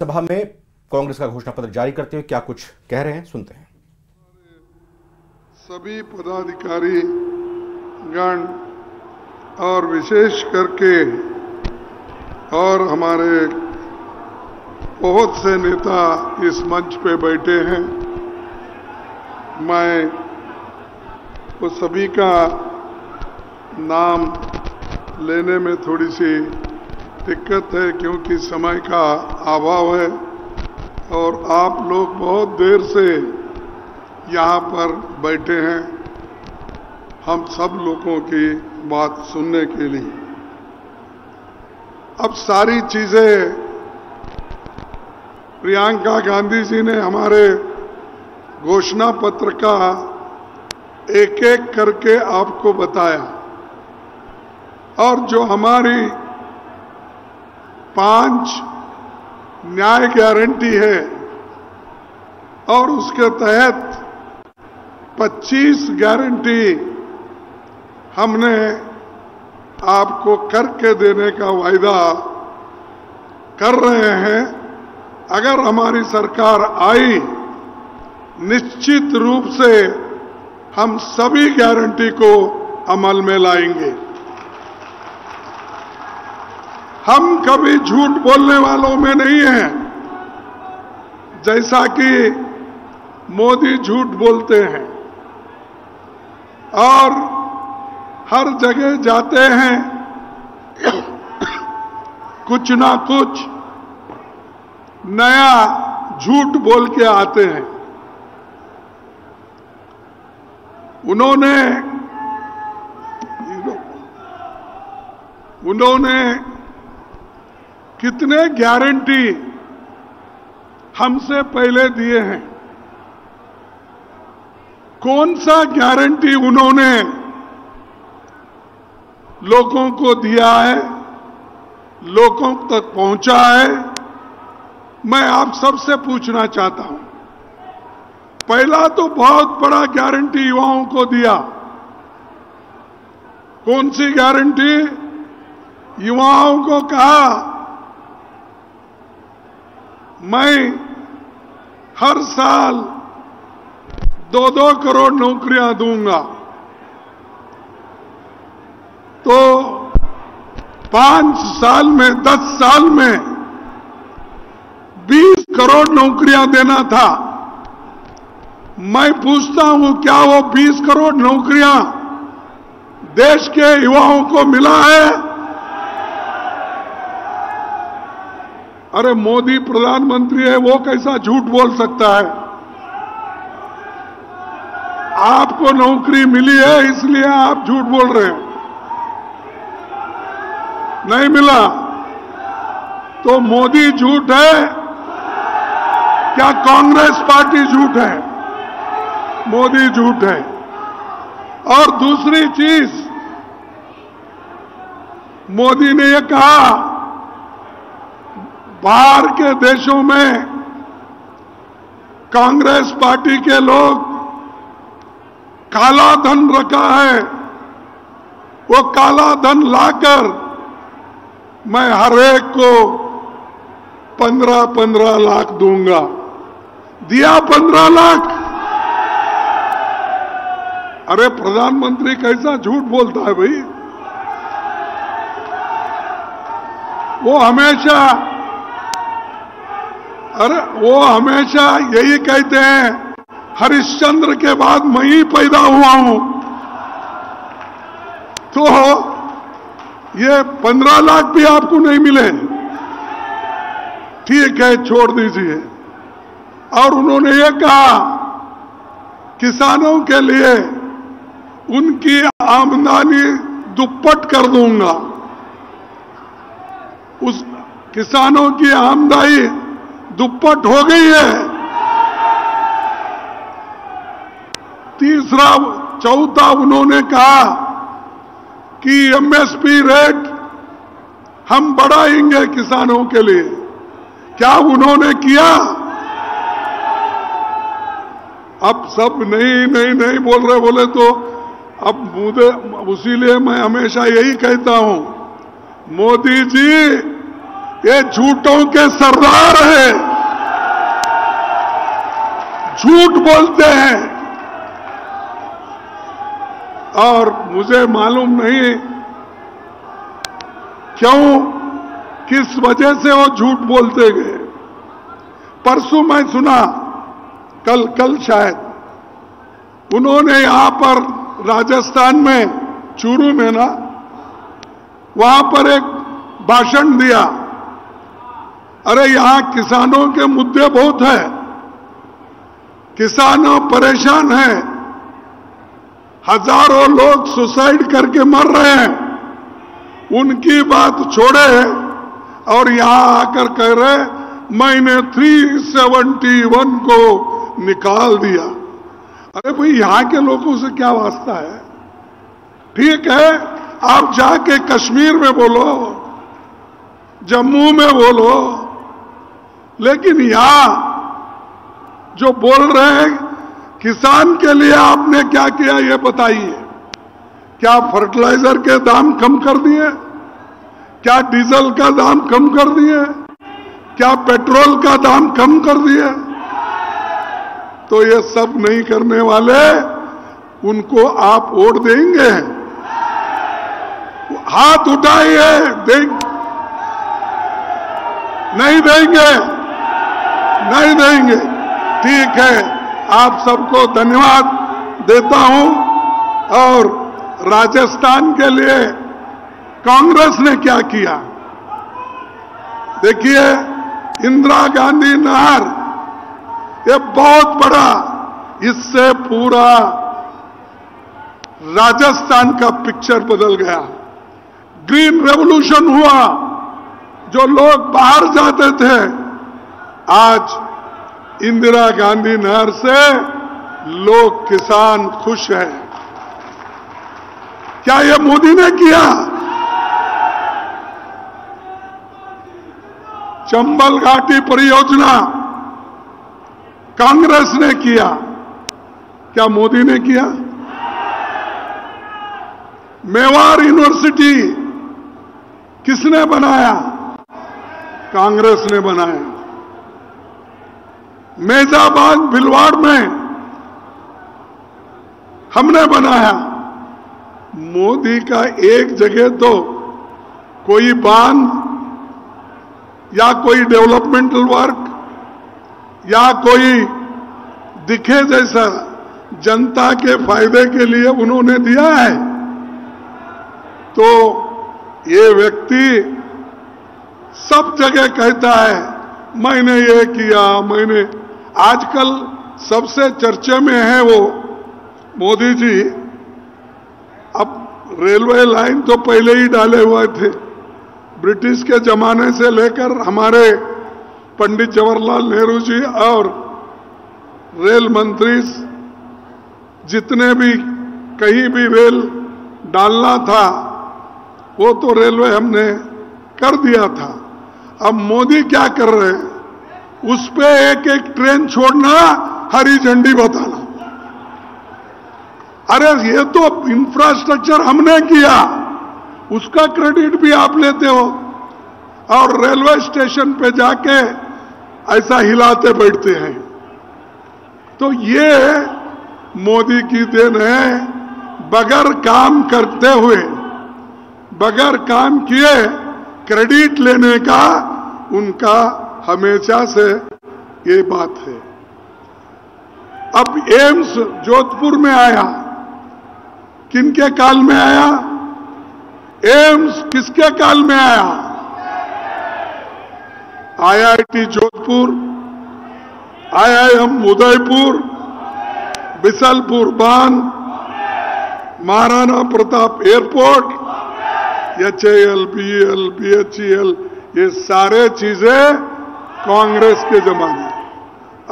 सभा में कांग्रेस का घोषणा पत्र जारी करते हुए क्या कुछ कह रहे हैं, सुनते हैं। सभी पदाधिकारी गण और विशेष करके और हमारे बहुत से नेता इस मंच पे बैठे हैं। मैं वो सभी का नाम लेने में थोड़ी सी दिक्कत है क्योंकि समय का अभाव है और आप लोग बहुत देर से यहाँ पर बैठे हैं हम सब लोगों की बात सुनने के लिए। अब सारी चीजें प्रियंका गांधी जी ने हमारे घोषणा पत्र का एक एक करके आपको बताया और जो हमारी 5 न्याय गारंटी है और उसके तहत 25 गारंटी हमने आपको करके देने का वायदा कर रहे हैं। अगर हमारी सरकार आई, निश्चित रूप से हम सभी गारंटी को अमल में लाएंगे। हम कभी झूठ बोलने वालों में नहीं हैं, जैसा कि मोदी झूठ बोलते हैं और हर जगह जाते हैं कुछ ना कुछ नया झूठ बोल के आते हैं। उन्होंने कितने गारंटी हमसे पहले दिए हैं, कौन सा गारंटी उन्होंने लोगों को दिया है, लोगों तक पहुंचा है, मैं आप सबसे पूछना चाहता हूं। पहला तो बहुत बड़ा गारंटी युवाओं को दिया। कौन सी गारंटी? युवाओं को कहा मैं हर साल 2-2 करोड़ नौकरियां दूंगा। तो 5 साल में 10 साल में 20 करोड़ नौकरियां देना था। मैं पूछता हूं क्या वो 20 करोड़ नौकरियां देश के युवाओं को मिला है? अरे मोदी प्रधानमंत्री है, वो कैसा झूठ बोल सकता है? आपको नौकरी मिली है इसलिए आप झूठ बोल रहे हैं। नहीं मिला तो मोदी झूठ है क्या कांग्रेस पार्टी झूठ है? मोदी झूठ है। और दूसरी चीज, मोदी ने यह कहा बाहर के देशों में कांग्रेस पार्टी के लोग काला धन रखा है, वो काला धन लाकर मैं हर एक को 15-15 लाख दूंगा। दिया 15 लाख। अरे प्रधानमंत्री कैसा झूठ बोलता है भाई? वो हमेशा यही कहते हैं हरिश्चंद्र के बाद मैं ही पैदा हुआ हूं। तो ये 15 लाख भी आपको नहीं मिले, ठीक है छोड़ दीजिए। और उन्होंने ये कहा किसानों के लिए उनकी आमदनी दुप्पट कर दूंगा। उस किसानों की आमदनी दुप्पट हो गई है। तीसरा चौथा उन्होंने कहा कि एमएसपी रेट हम बढ़ाएंगे किसानों के लिए। क्या उन्होंने किया? अब सब नहीं बोल रहे बोले तो अब मुझे, इसीलिए मैं हमेशा यही कहता हूं, मोदी जी ये झूठों के सरदार हैं, झूठ बोलते हैं। और मुझे मालूम नहीं क्यों, किस वजह से वो झूठ बोलते गए। परसों मैं सुना, कल शायद उन्होंने यहां पर राजस्थान में चूरू में ना, वहां पर एक भाषण दिया। अरे यहां किसानों के मुद्दे बहुत है, किसानों परेशान हैं, हजारों लोग सुसाइड करके मर रहे हैं, उनकी बात छोड़े और यहां आकर कह रहे मैंने 371 को निकाल दिया। अरे भाई, यहां के लोगों से क्या वास्ता है? ठीक है, आप जाके कश्मीर में बोलो, जम्मू में बोलो, लेकिन यहां जो बोल रहे हैं किसान के लिए आपने क्या किया ये बताइए। क्या फर्टिलाइजर के दाम कम कर दिए? क्या डीजल का दाम कम कर दिए? क्या पेट्रोल का दाम कम कर दिए? तो ये सब नहीं करने वाले, उनको आप वोट देंगे? हाथ उठाइए, नहीं देंगे? नहीं देंगे। ठीक है, आप सबको धन्यवाद देता हूं। और राजस्थान के लिए कांग्रेस ने क्या किया देखिए, इंदिरा गांधी नहर, ये बहुत बड़ा, इससे पूरा राजस्थान का पिक्चर बदल गया। ग्रीन रेवोल्यूशन हुआ, जो लोग बाहर जाते थे, आज इंदिरा गांधी नहर से लोग, किसान खुश हैं। क्या ये मोदी ने किया? चंबल घाटी परियोजना कांग्रेस ने किया, क्या मोदी ने किया? मेवाड़ यूनिवर्सिटी किसने बनाया? कांग्रेस ने बनाया। मेजाबाद भिलवाड़ में हमने बनाया। मोदी का एक जगह तो कोई बांध या कोई डेवलपमेंटल वर्क या कोई दिखे जैसा जनता के फायदे के लिए उन्होंने दिया है। तो ये व्यक्ति सब जगह कहता है मैंने ये किया, मैंने। आजकल सबसे चर्चे में है वो मोदी जी। अब रेलवे लाइन तो पहले ही डाले हुए थे, ब्रिटिश के जमाने से लेकर हमारे पंडित जवाहरलाल नेहरू जी और रेल मंत्री जितने भी कहीं भी रेल डालना था वो तो रेलवे हमने कर दिया था। अब मोदी क्या कर रहे हैं, उस पे एक एक ट्रेन छोड़ना, हरी झंडी बताना। अरे ये तो इंफ्रास्ट्रक्चर हमने किया, उसका क्रेडिट भी आप लेते हो और रेलवे स्टेशन पे जाके ऐसा हिलाते बैठते हैं। तो ये मोदी की देन है, बगैर काम करते हुए, बगैर काम किए क्रेडिट लेने का उनका हमेशा से ये बात है। अब एम्स जोधपुर में आया, किनके काल में आया? एम्स किसके काल में आया? आईआईटी जोधपुर, आईआईएम उदयपुर, बिसलपुर बांध, Maharana Pratap airport, HAL, BL, BHEL, ये सारे चीजें कांग्रेस के जमाने।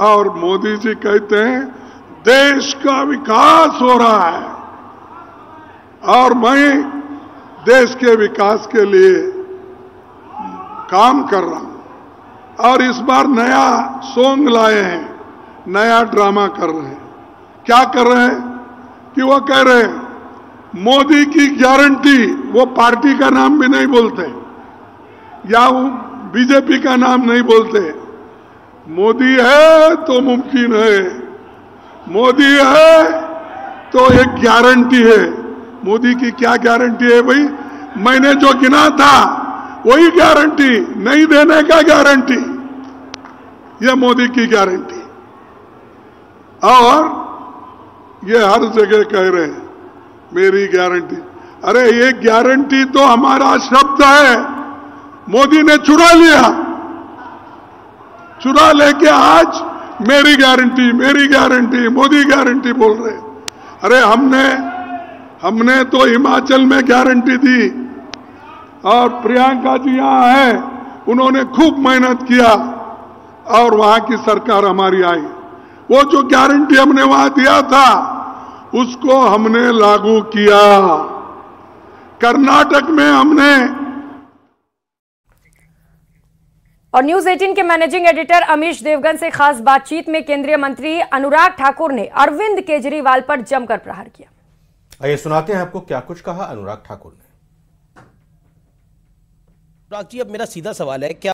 और मोदी जी कहते हैं देश का विकास हो रहा है और मैं देश के विकास के लिए काम कर रहा हूं। और इस बार नया सॉन्ग लाए हैं, नया ड्रामा कर रहे हैं। क्या कर रहे हैं कि वो कह रहे हैं मोदी की गारंटी, वो पार्टी का नाम भी नहीं बोलते, या वो बीजेपी का नाम नहीं बोलते। मोदी है तो मुमकिन है, मोदी है तो एक गारंटी है। मोदी की क्या गारंटी है भाई? मैंने जो गिना था वही गारंटी, नहीं देने का गारंटी, यह मोदी की गारंटी। और ये हर जगह कह रहे हैं मेरी गारंटी। अरे ये गारंटी तो हमारा शब्द है, मोदी ने चुरा लिया। चुरा लेके आज मेरी गारंटी मोदी गारंटी बोल रहे। अरे हमने तो हिमाचल में गारंटी दी और प्रियंका जी यहां है, उन्होंने खूब मेहनत किया और वहां की सरकार हमारी आई। वो जो गारंटी हमने वहां दिया था उसको हमने लागू किया। कर्नाटक में हमने। और न्यूज 18 के मैनेजिंग एडिटर अमीश देवगन से खास बातचीत में केंद्रीय मंत्री अनुराग ठाकुर ने अरविंद केजरीवाल पर जमकर प्रहार किया। आइए सुनाते हैं आपको क्या कुछ कहा अनुराग ठाकुर ने। अनुराग जी, अब मेरा सीधा सवाल है, क्या